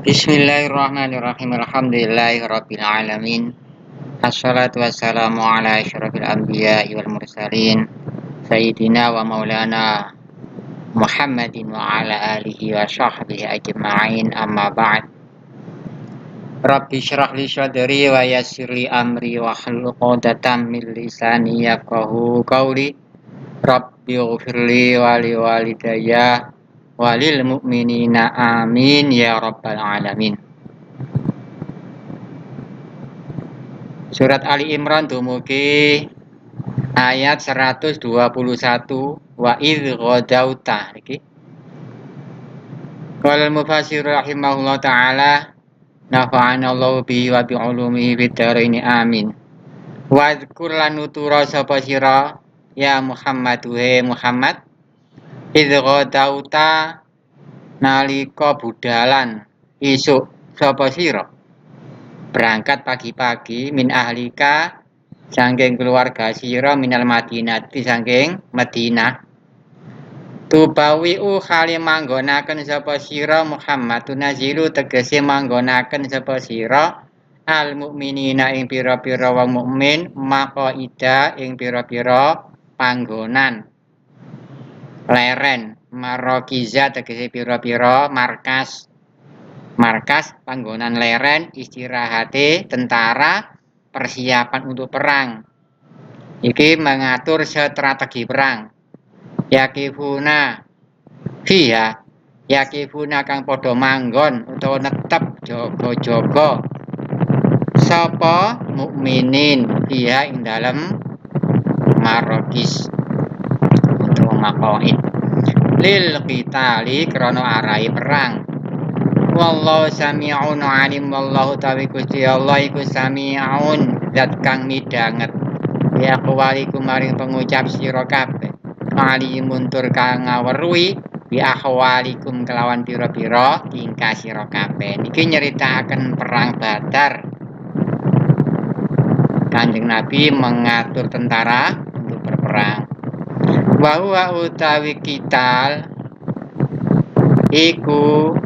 Bismillahirrahmanirrahim. Alhamdulillahirabbil alamin. Assalatu wassalamu ala asyrofil anbiya'i wal mursalin sayyidina wa maulana Muhammadin wa ala alihi wa sahbihi ajma'in, amma ba'd. Rabbi syrah li sadri wa yassir li amri wa hlul 'uqdatam min lisani yafqahu qawli. Rabbi ighfirli wa li walidayya wa lil mu'minina amin ya rabbal alamin. Surat Ali Imran dumugi ayat 121 wa idh ghadauta iki. Qala al-mufassir rahimahullah taala nafa'ana Allah bihi wa bi ulumihi fid dharain amin. Wa dzkur lan nutura sapa sira ya Muhammad he Muhammad idh ghadauta nalika budalan isuk sapa sira berangkat pagi-pagi min ahlika saking keluarga sira minal Madinati saking Madinah tubawi'u khali manggonaken sapa sira Muhammad tunazilu tegese manggonaken sapa sira al mukminina ing pira-pira wong mukmin maqaida ing pira-pira panggonan leren marokiza tegese pira-pira markas panggonan leren istirahate tentara persiapan untuk perang. Iki mengatur strategi perang. Yakifuna fiha yakifuna kang padha manggon utawa netep jaga-jaga sapa mukminin fiha ing dalem marokis utawa maqaid lil qitali krana arahi perang. Wallahu sami'un alim. Wallahu ta'ala Gusti Allah iku sami'un zat kang midanget ya aqwalikum maring pengucap sira kabeh alimun tur kang ngaweruhi bi ahwalikum kelawan pira-pira tingkah sira kabeh. Niki nyritakaken perang Badar. Kanjeng Nabi mengatur tentara untuk berperang. Wa huwa utawi kital iku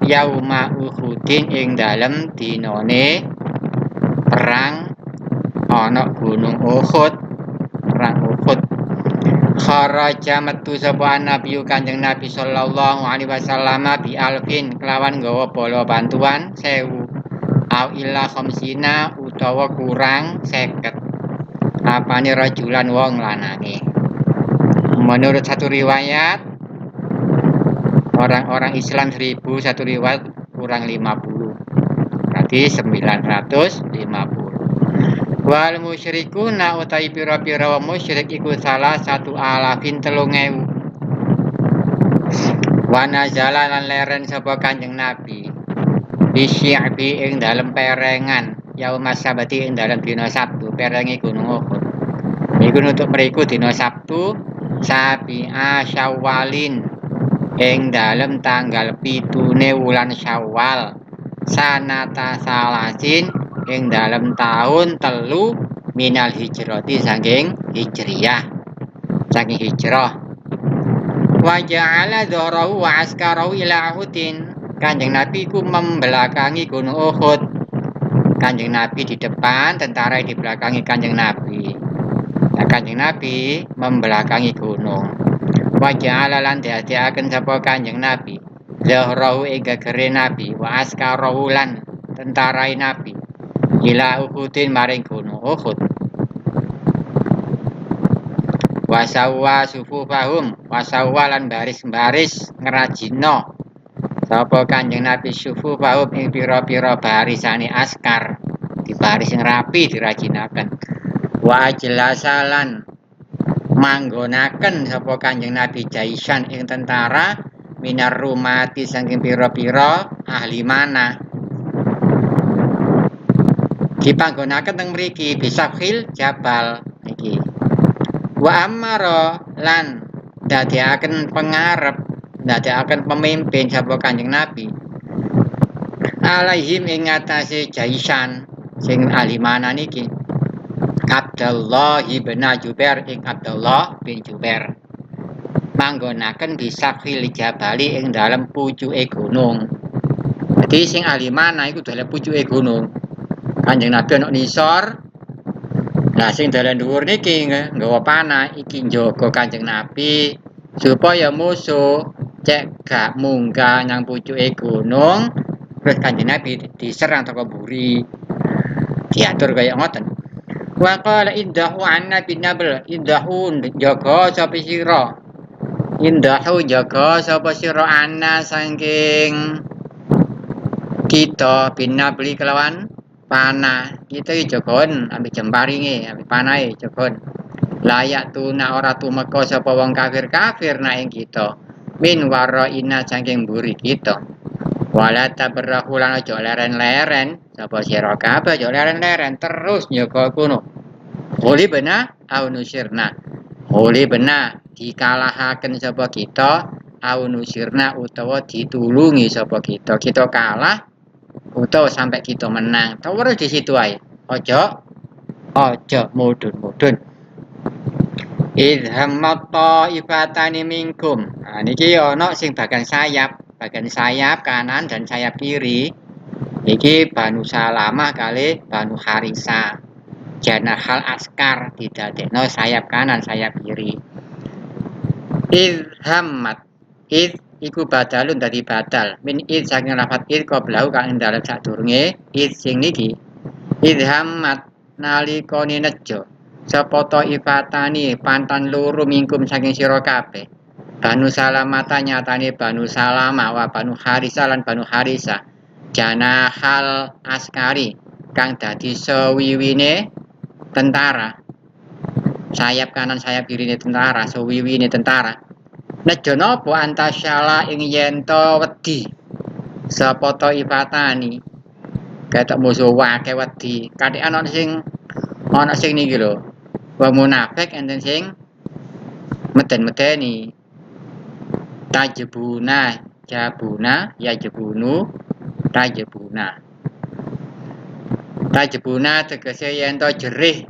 yauma Uhudin ing dalem dinane perang ana gunung Uhud, perang Uhud. Kharaja metu sapa Nabi Kanjeng Nabi sallallahu alaihi wasallam bi alfin kelawan nggawa bala bantuan 1000 au illa khamsina utawa kurang 50 apane rajulan wong lanange. Menurut satu riwayat orang-orang Islam 1000, satu riwayat kurang 50. Berarti 950. Wal musyrikuna utai pira-pira wa musyrik iku salah satu alafin 3000. Wa nazala lan leren sapa Kanjeng Nabi bisyi'bi ing dalem perengan yaumas sabati ing dalem dina Sabtu perenge gunung Uhud. Iku nutuk mriku dina Sabtu sabi'a Syawalin ing dalem tanggal 7 wulan Syawal sanata salasin ing dalem tahun 3 minal hijrati saking hijriyah saking hijrah. Wa ja'ala dharahu wa askarahu ila Uhudin. Kanjeng Nabi ku membelakangi gunung Uhud. Kanjeng Nabi di depan, tentara di belakangi Kanjeng Nabi. Nah, Kanjeng Nabi membelakangi gunung. Wa ja'ala lan diadiaken sapa Kanjeng Nabi zahrahu ing gegere Nabi wa askarahu lan tentara Nabi ila Uhudin maring gunung Uhud. Wasawwa sufufahum wasawwa lan baris-baris ngrajina sapa Kanjeng Nabi sufufahum ing pira-pira barisane askar dibaris sing rapi dirajinaken. Wa ajlasalan manggonaken sapa Kanjeng Nabi jaisan ing tentara minar rumati saking pira-pira ahli mana dipanggonaken teng mriki bisakhil jabal iki. Wa amara lan dadiaken pengarep dadiaken pemimpin sapa Kanjeng Nabi alaihim ing atase jaisan sing ahli mana niki Abdullah bin Jubair ing Abdullah bin Jubair manggonaken bisakhil jabali ing dalem pucuke gunung. Iki sing ahli mana iku dalan pucuke gunung. Kanjeng Nabi ana nisor. Lah sing dalan dhuwur niki nggawa panah iki njaga Kanjeng Nabi supaya musuh cek gak munggah nang pucuke gunung terus Kanjeng Nabi diserang saka mburi. Diatur kaya ngoten. Wa qala indahu anna bin nabl indahu jaga sapa sira. Indahu jaga sapa sira anna saking kita bin nabli kelawan panah. Kita iki jagon ambek jemparinge, ambek panahe jagon. Layak tuna ora tumeka sapa wong kafir-kafir nak ing kita. Min waraina saking mburi kita. Wala tabrahu lan aja leren-leren sapa sira kabeh aja leren-leren terus njaga kono. Holi bena au nusirna. Holi bena dikalahaken sapa kita au nusirna utawa ditulungi sapa kita. Kita kalah utawa sampai kita menang. Terus di situ ae. Aja mudun-mudun. Idhammat ta'ifatani minkum. Nah niki ana sing bagian sayap kanan dan sayap kiri. Iki Banu Salamah kali Banu Harisa. Janahal askar didadekno sayap kanan sayap kiri. Idhammat. Iku badalun dadi badal. Min saking lafat qablahu kang dalem sadurunge sing niki. Idhammat nalikane nejo. Sapa ifatani pantan loro mingkum saking sira kabeh. Banu Salamah nyatane Banu Salamah wa Banu Harisa lan Banu Harisa. Janahal askari kang dadi sewiwine tentara. Sayap kanan sayap kirine tentara, sewiwine tentara. Nejo napa antasyala ing yen to wedi. Sapa ifatani ketok musuh wake wedi. Kadek ana sing niki lho. Wong munafik enten sing meden-medeni. Tajbuna, jabuna, ya jebunu, tajbuna. Tajbuna tegese yen to jerih.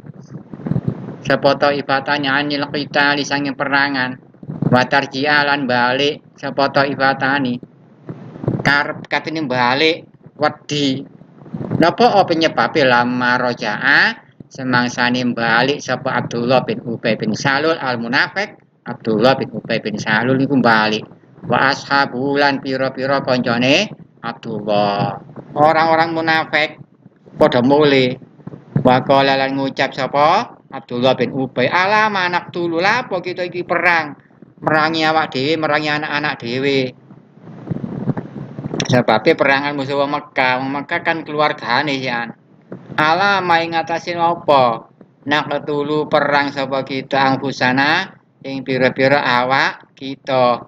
Sapa to ifatane anil qitali sanging perangan. Watarji'a lan balik sapa to ifatani. Karep katene balik wedi. Napa penyebabe lama roja'a semangsane balik sapa Abdullah bin Ubay bin Salul al-Munafiq. Abdullah bin Ubay bin Salul niku balik. Wa ashabu lan pira-pira kancane Abdullah. Orang-orang munafik padha mule. Wa qala lan ngucap sapa Abdullah bin Ubay, "Alama anak tulu lapo kita iki perang. Merangi awak dhewe, merangi anak-anak dhewe." Sebabnya perangan musuh wong Mekah. Wong Mekah kan keluargane ya. Ala mai ngatasin apa? Nak tulu perang sapa kita angfusana ing pira-pira awak kita.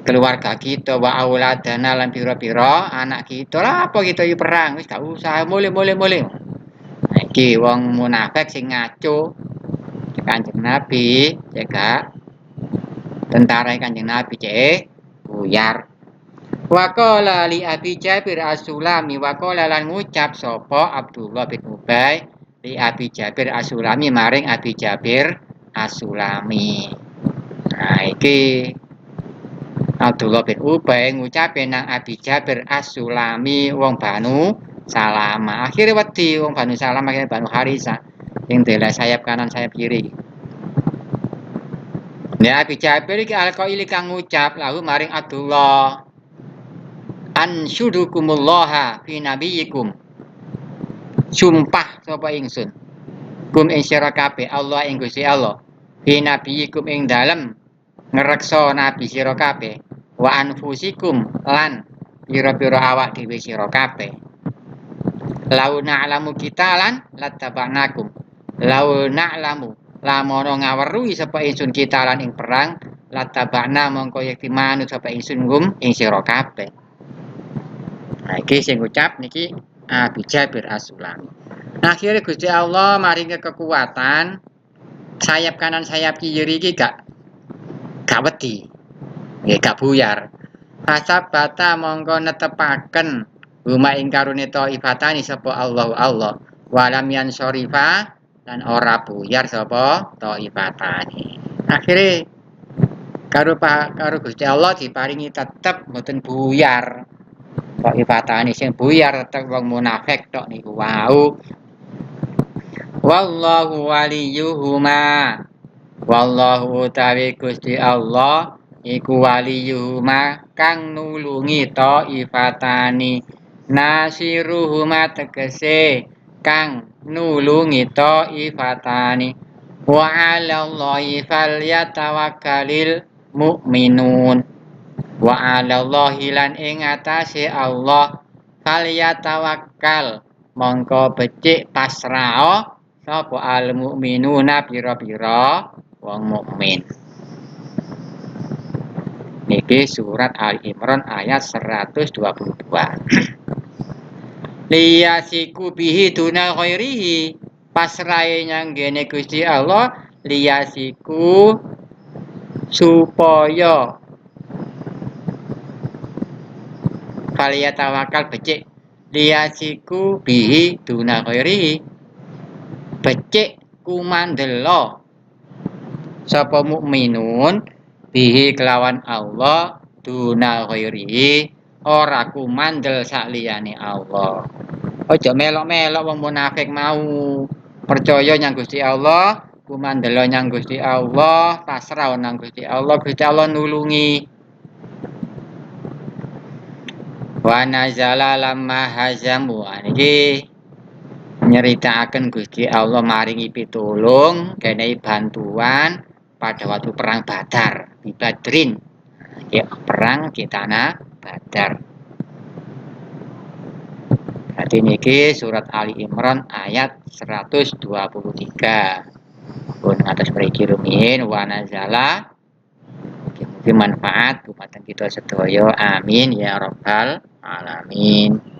Keluarga kita wa auladana lan pira-pira anak kita. Lah apa kita iki perang? Wis gak usah mulih. Iki wong munafik sing ngaco. Kanjeng Nabi cekak tentara Kanjeng Nabi cek buyar. Wa qala li Abi Jabir As-Sulami wa qala lan ngucap sapa Abdullah bin Ubay li Abi Jabir As-Sulami maring Abi Jabir As-Sulami. Nah iki Abdullah bin Ubay ngucape nang Abi Jabir As-Sulami wong Banu Salamah. Akhire wedi wong Banu Salamah kene Banu Harisa sing dela sayap kanan sayap kiri. Ya Abi Jabir iki alqaili kang ngucap lahu maring Abdullah anshudukumullah fi nabiyikum. Sumpah sapa ingsun kum ing sira kabeh Allah ing Gusti Allah fi nabiyikum ing dalem ngreksa nabi sira kabeh wa anfusikum lan pira-pira awak dhewe sira kabeh. Lau na'lamu kita lan lattaba'nakum. Lau na'lamu lamono ngaweruhi sapa ingsun kita lan ing perang lattaba'na mongko yekti manut sapa ingsun gum ing sira kabeh. Nah, iki sing ngucap niki Abi Jabir As-Sulami. Akhirnya Gusti Allah maringi kekuatan sayap kanan sayap kiri iki gak wedi. Nggih gak buyar. Fasabata mongko netepaken huma ing karune taifatani sapa Allah walam yan syarifa lan ora buyar sapa taifatani. Akhirnya karo Gusti Allah diparingi tetep mboten buyar. Taifatani sing buyar tek wong munafik tok niku wau. Wallahu waliyuhuma. Wallahu utawi Gusti Allah iku waliyuhuma kang nulungi Taifatani. Nasiruhuma tegese kang nulungi Taifatani. Wa 'alallahi falyatawakkalil mu'minun. Wa 'alallahi lan ing atase Allah falyatawakkal mongko becik pasrah sapa al mukminuna pira-pira wong mukmin. Niki surat Ali Imran ayat 122. Liyasiku bihi duna ghairihi pasrahe nyanggene Gusti Allah liyasiku supaya kalian tawakal becik liyasiku bihi duna ghairihi becik kumandelo sapa mukminun bihi kelawan Allah duna ghairihi ora kumandel sakliyane Allah. Aja melok-melok wong munafik mau percaya nyang Gusti Allah, kumandelo nyang Gusti Allah, pasrah nang Gusti Allah nulungi. Wa nazala lamma hazamu niki nyeritakaken Gusti Allah maringi pitulung kenehi bantuan pada waktu perang Badar di Badrin. Ya, perang di tanah Badar. Jadi niki surat Ali Imran ayat 123. Pun atas mriki rumiyin wa nazala. Mugi manfaat dumateng kita sedaya. Amin ya rabbal alamin.